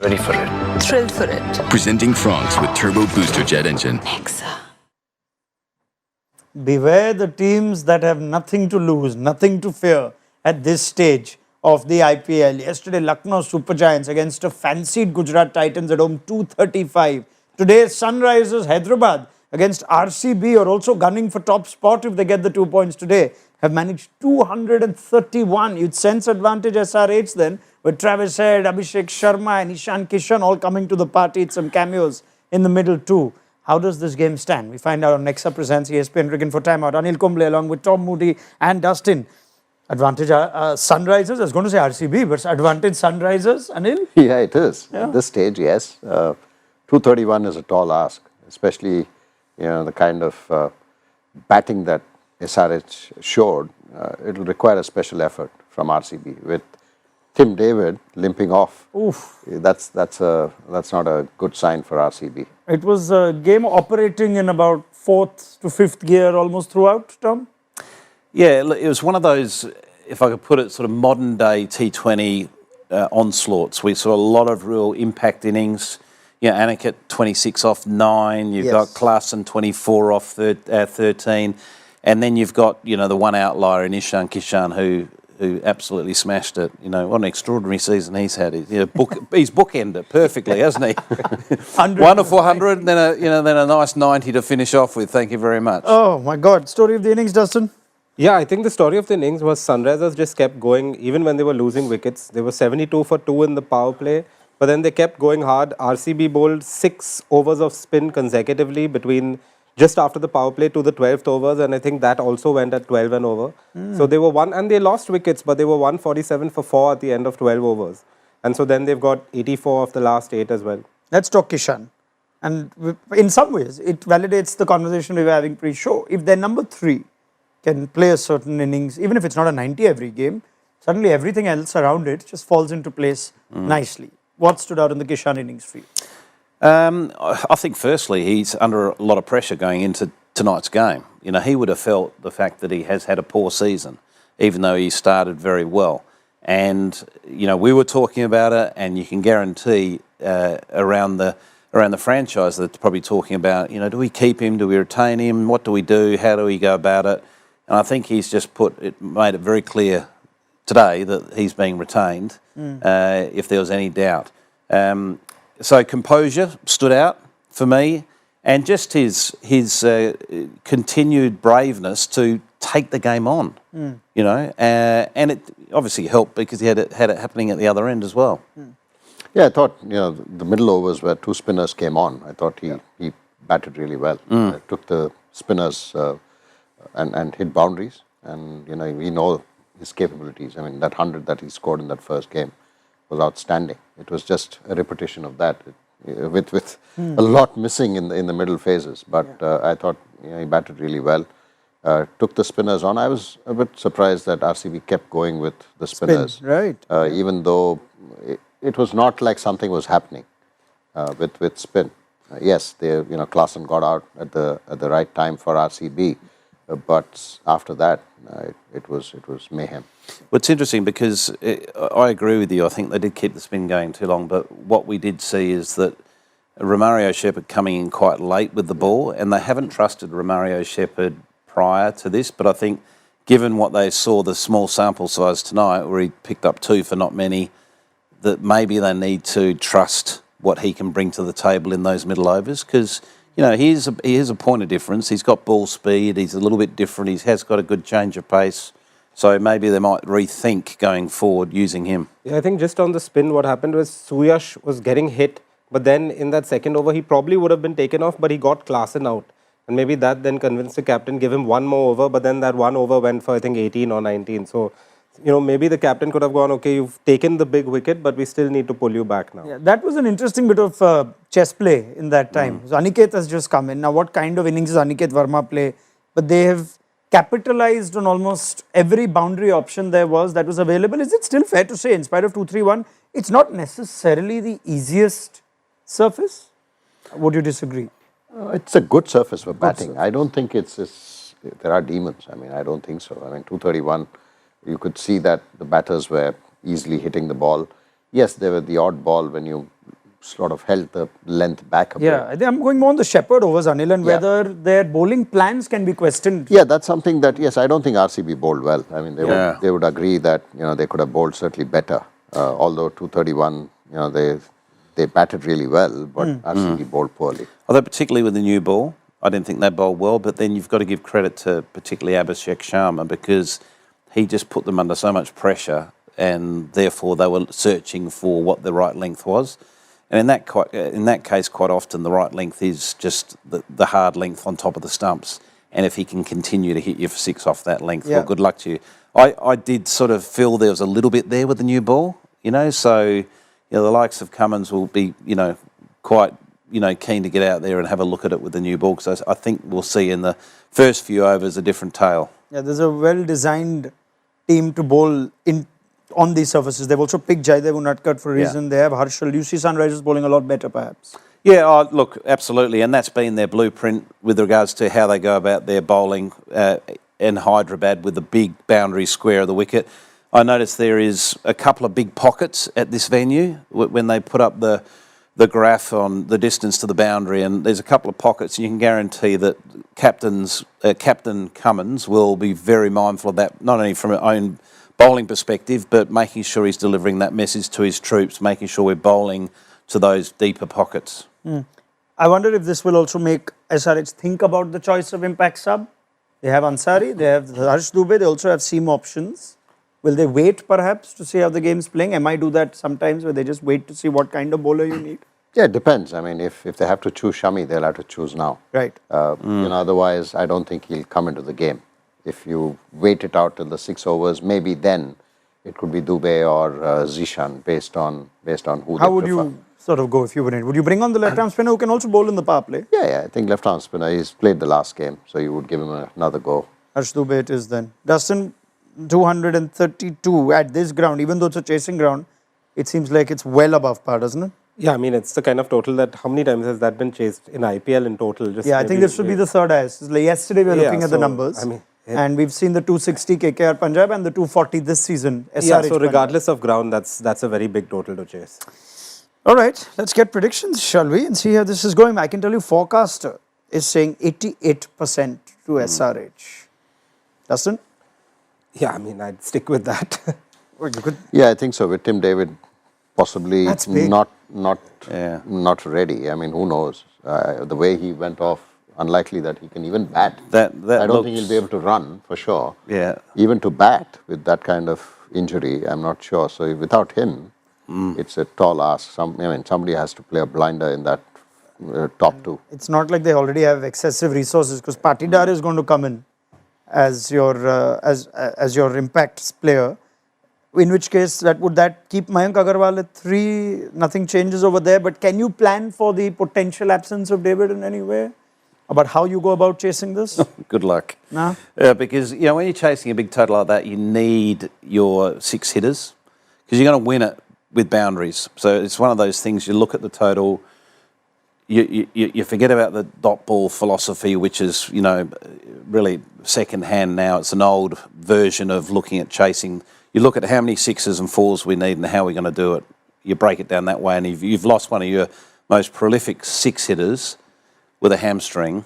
Ready for it. Thrilled for it. Presenting Franks with Turbo Booster Jet Engine. Nexa. Beware the teams that have nothing to lose, nothing to fear at this stage of the IPL. Yesterday, Lucknow Super Giants against a fancied Gujarat Titans at home, 235. Today, Sunrisers Hyderabad against RCB are also gunning for top spot if they get the 2 points today. Have managed 231. You'd sense advantage SRH then, with Travis Head, Abhishek Sharma and Ishan Kishan all coming to the party. It's some cameos in the middle too. How does this game stand? We find out on Nexa presents ESPN Cricket for Timeout. Anil Kumble along with Tom Moody and Dustin. Advantage Sunrisers. I was going to say RCB, but advantage Sunrisers, Anil? Yeah, it is. Yeah. At this stage, yes. 231 is a tall ask, especially the kind of batting that SRH showed. It will require a special effort from RCB with Tim David limping off. Oof. That's not a good sign for RCB. It was a game operating in about 4th to 5th gear almost throughout, Tom? Yeah, it was one of those, if I could put it, sort of modern day T20 onslaughts. We saw a lot of real impact innings. Aniket 26 off 9, you've got Klaasen 24 off 13, and then you've got, the one outlier in Ishan Kishan who absolutely smashed it. What an extraordinary season he's had. He's bookended it perfectly, hasn't he? 100, and then a nice 90 to finish off with. Thank you very much. Oh my God. Story of the innings, Dustin? Yeah, I think the story of the innings was Sunrisers just kept going even when they were losing wickets. They were 72 for 2 in the power play, but then they kept going hard. RCB bowled 6 overs of spin consecutively between just after the power play to the 12th overs, and I think that also went at 12 and over. So they were and they lost wickets, but they were 147 for 4 at the end of 12 overs. And so then they've got 84 of the last 8 as well. Let's talk Kishan. And in some ways, it validates the conversation we were having pre-show. If their number 3 can play a certain innings, even if it's not a 90 every game, suddenly everything else around it just falls into place nicely. What stood out in the Kishan innings for you? I think firstly he's under a lot of pressure going into tonight's game. He would have felt the fact that he has had a poor season, even though he started very well. And we were talking about it, and you can guarantee around the franchise that they're probably talking about, do we keep him, do we retain him, what do we do, how do we go about it? And I think he's just made it very clear today that he's being retained, if there was any doubt. So composure stood out for me, and just his continued braveness to take the game on, and it obviously helped because he had it happening at the other end as well. Yeah, I thought the middle overs where 2 spinners came on, I thought he batted really well. Took the spinners and hit boundaries, and we know his capabilities. I mean, that 100 that he scored in that first game was outstanding. It was just a repetition of that, with a lot missing in the middle phases. But I thought he batted really well. Took the spinners on. I was a bit surprised that RCB kept going with the spinners, Spin, right? Even though it was not like something was happening with spin. Yes, Klaasen got out at the right time for RCB, but after that, it was mayhem. Well, it's interesting because I agree with you. I think they did keep the spin going too long, but what we did see is that Romario Shepherd coming in quite late with the ball, and they haven't trusted Romario Shepherd prior to this, but I think given what they saw, the small sample size tonight, where he picked up 2 for not many, that maybe they need to trust what he can bring to the table in those middle overs, because he is a point of difference. He's got ball speed. He's a little bit different. He has got a good change of pace. So maybe they might rethink going forward using him. Yeah, I think just on the spin, what happened was Suyash was getting hit, but then in that second over, he probably would have been taken off, but he got Klaasen out. And maybe that then convinced the captain, give him 1 more over, but then that 1 over went for, I think, 18 or 19. So, maybe the captain could have gone, okay, you've taken the big wicket, but we still need to pull you back now. Yeah, that was an interesting bit of chess play in that time. So Aniket has just come in. Now, what kind of innings does Aniket Verma play? But they have capitalized on almost every boundary option that was available. Is it still fair to say, in spite of 2-3-1, it's not necessarily the easiest surface? Would you disagree? It's a good surface for batting. I don't think there are demons. I mean, I don't think so. I mean, 231, you could see that the batters were easily hitting the ball. Yes, there were the odd ball when you sort of held the length back a bit. Yeah, I think I'm going more on the Shepherd overs, Anil, and whether their bowling plans can be questioned. Yeah, that's something that, yes, I don't think RCB bowled well. I mean, they would agree that, they could have bowled certainly better. Although 231, they batted really well, but RCB bowled poorly. Although particularly with the new ball, I didn't think they bowled well, but then you've got to give credit to particularly Abhishek Sharma because he just put them under so much pressure and therefore they were searching for what the right length was. And in that case, quite often the right length is just the hard length on top of the stumps. And if he can continue to hit you for 6 off that length, well, good luck to you. I did sort of feel there was a little bit there with the new ball, so the likes of Cummins will be, quite, keen to get out there and have a look at it with the new ball because I think we'll see in the first few overs a different tale. Yeah, there's a well-designed team to bowl on these surfaces. They've also picked Jaidev Unadkat for a reason. They have Harshal. You see Sunrisers bowling a lot better, perhaps. Yeah, look, absolutely. And that's been their blueprint with regards to how they go about their bowling in Hyderabad with the big boundary square of the wicket. I noticed there is a couple of big pockets at this venue when they put up the graph on the distance to the boundary, and there's a couple of pockets, and you can guarantee that Captain Cummins will be very mindful of that, not only from her own bowling perspective, but making sure he's delivering that message to his troops, making sure we're bowling to those deeper pockets. I wonder if this will also make SRH think about the choice of impact sub. They have Ansari, they have Harsh Dubey, they also have seam options. Will they wait perhaps to see how the game's playing? MI do that sometimes where they just wait to see what kind of bowler you need? Yeah, it depends. I mean, if they have to choose Shami, they'll have to choose now. Right. Otherwise, I don't think he'll come into the game. If you wait it out till the 6 overs, maybe then it could be Dubey or Zishan based on who they prefer. How would you sort of go if you were in? Would you bring on the left-arm spinner who can also bowl in the power play? Yeah, I think left-arm spinner. He's played the last game, so you would give him another go. Harsh Dubey it is then. Dustin, 232 at this ground, even though it's a chasing ground, it seems like it's well above par, doesn't it? Yeah, I mean, it's the kind of total that, how many times has that been chased in IPL in total? Just I think this should be the third highest. Like yesterday we were looking at the numbers. And we've seen the 260 KKR Punjab and the 240 this season. SRH so regardless of ground, that's a very big total to chase. All right, let's get predictions, shall we? And see how this is going. I can tell you forecaster is saying 88% to SRH. Dustin? Yeah, I mean, I'd stick with that. Yeah, I think so. With Tim David possibly not ready. I mean, who knows? The way he went off, unlikely that he can even bat. I don't think he'll be able to run, for sure. Yeah. Even to bat with that kind of injury, I'm not sure. So without him, it's a tall ask. Somebody has to play a blinder in that top 2. It's not like they already have excessive resources because Patidar is going to come in as your impact player. In which case, would that keep Mayank Agarwal at 3? Nothing changes over there. But can you plan for the potential absence of David in any way? About how you go about chasing this? Good luck. No? Because, when you're chasing a big total like that, you need your 6 hitters because you're going to win it with boundaries. So it's one of those things, you look at the total, you forget about the dot ball philosophy, which is, really second hand now. It's an old version of looking at chasing. You look at how many 6s and 4s we need and how we're going to do it. You break it down that way, and if you've lost one of your most prolific 6 hitters with a hamstring.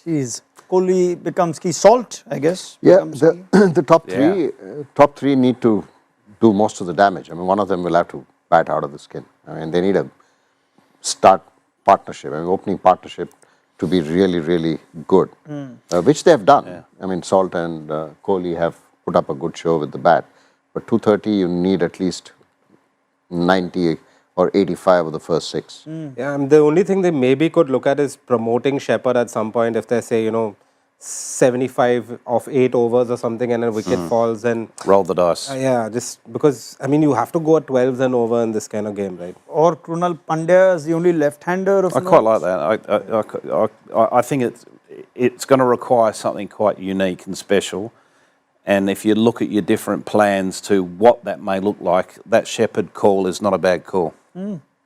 Jeez. Kohli becomes key. Salt, I guess. Yeah, the top three need to do most of the damage. I mean, one of them will have to bat out of the skin. I mean, they need a start partnership, opening partnership to be really, really good, which they have done. Yeah. I mean, Salt and Kohli have put up a good show with the bat. But 230, you need at least 90 or 85 of the first 6. Yeah, the only thing they maybe could look at is promoting Shepherd at some point if they say, 75 of 8 overs or something and a wicket falls and... Roll the dice. Yeah, just because, you have to go at 12s and over in this kind of game, right? Or Krunal Pandya is the only left-hander of... I quite like that. I think it's going to require something quite unique and special. And if you look at your different plans to what that may look like, that Shepherd call is not a bad call.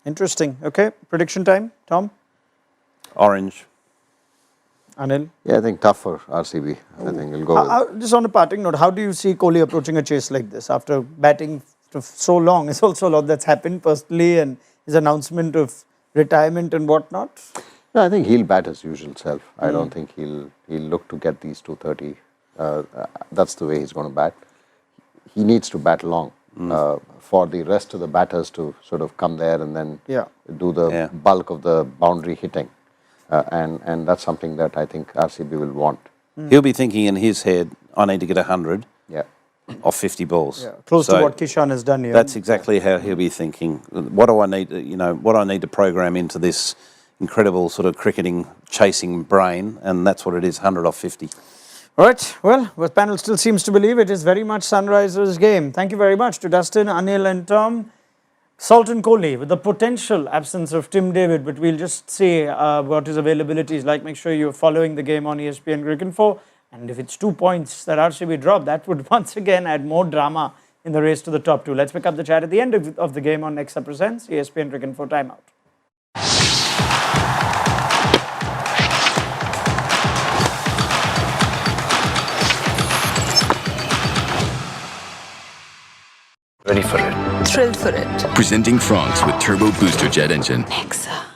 Interesting. Okay, prediction time, Tom? Orange. Anil? Yeah, I think tough for RCB. I think he'll go just on a parting note, how do you see Kohli approaching a chase like this? After batting for so long, it's also a lot that's happened personally and his announcement of retirement and whatnot? No, I think he'll bat his usual self. I don't think he'll look to get these 230. That's the way he's going to bat. He needs to bat long for the rest of the batters to sort of come there and then do the bulk of the boundary hitting. And that's something that I think RCB will want. He'll be thinking in his head, I need to get 100 off 50 balls. Yeah. Close to what Kishan has done here. That's exactly how he'll be thinking. What do I need what I need to program into this incredible sort of cricketing chasing brain, and that's what it is, 100 off 50. All right. Well, the panel still seems to believe it is very much Sunrisers' game. Thank you very much to Dustin, Anil and Tom. Sultan Kohli, with the potential absence of Tim David, but we'll just see what his availability is like. Make sure you're following the game on ESPN Cricinfo. And if it's 2 points that RCB drop, that would once again add more drama in the race to the top two. Let's pick up the chat at the end of the game on Nexa Presents ESPN Cricinfo Timeout. Ready for it. Thrilled for it. Presenting France with Turbo Booster Jet Engine. Nexa.